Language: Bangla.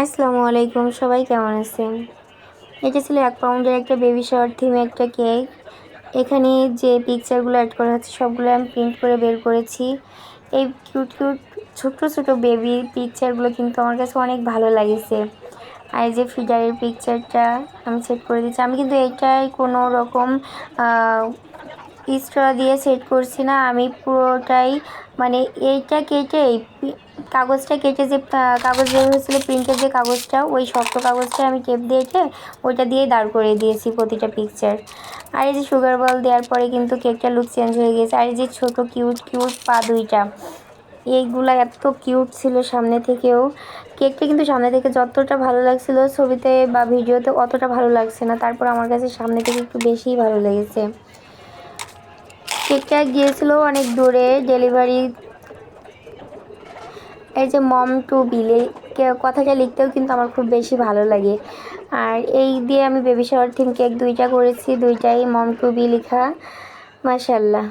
আসসালামু আলাইকুম, সবাই কেমন আছেন? এটা ছিল 1 পাউন্ডের একটা বেবি শাওয়ার থিমে একটা কেক। এখানে যে পিকচারগুলো অ্যাড করা হচ্ছে সবগুলো আমি প্রিন্ট করে বের করেছি। এই কিউট কিউট ছোট ছোট বেবির পিকচারগুলো কিন্তু আমার কাছে অনেক ভালো লাগেছে। আর এই যে ফিডারের পিকচারটা আমি সেট করে দিচ্ছি। আমি কিন্তু এইটাই কোনো রকম স্ট্র দিয়ে সেট করছি না, আমি পুরোটাই মানে এইটা কেটে কাগজটা কেটে যে কাগজ বের হয়েছিল প্রিন্টের যে কাগজটা, ওই শক্ত কাগজটা আমি টেপ দিয়ে ওইটা দিয়ে দাঁড় করে দিয়েছি প্রতিটা পিকচার। আর এই যে সুগার বল দেওয়ার পরে কিন্তু কেকটা লুক চেঞ্জ হয়ে গেছে। আর এই যে ছোটো কিউট কিউট পা দুইটা, এইগুলা এত কিউট ছিল সামনে থেকেও। কেকটা কিন্তু সামনে থেকে যতটা ভালো লাগছিল ছবিতে বা ভিডিওতে অতটা ভালো লাগছে না, তারপর আমার কাছে সামনে থেকে একটু বেশিই ভালো লেগেছে। কেকটা গিয়েছিল অনেক দূরে ডেলিভারি। এই যে মম টু বিলে কথাটা লিখতেও কিন্তু আমার খুব বেশি ভালো লাগে। আর এই দিয়ে আমি বেবি শাওয়ার থিম কেক দুইটা করেছি, দুইটাই মম টু বি লেখা। মাশাআল্লাহ।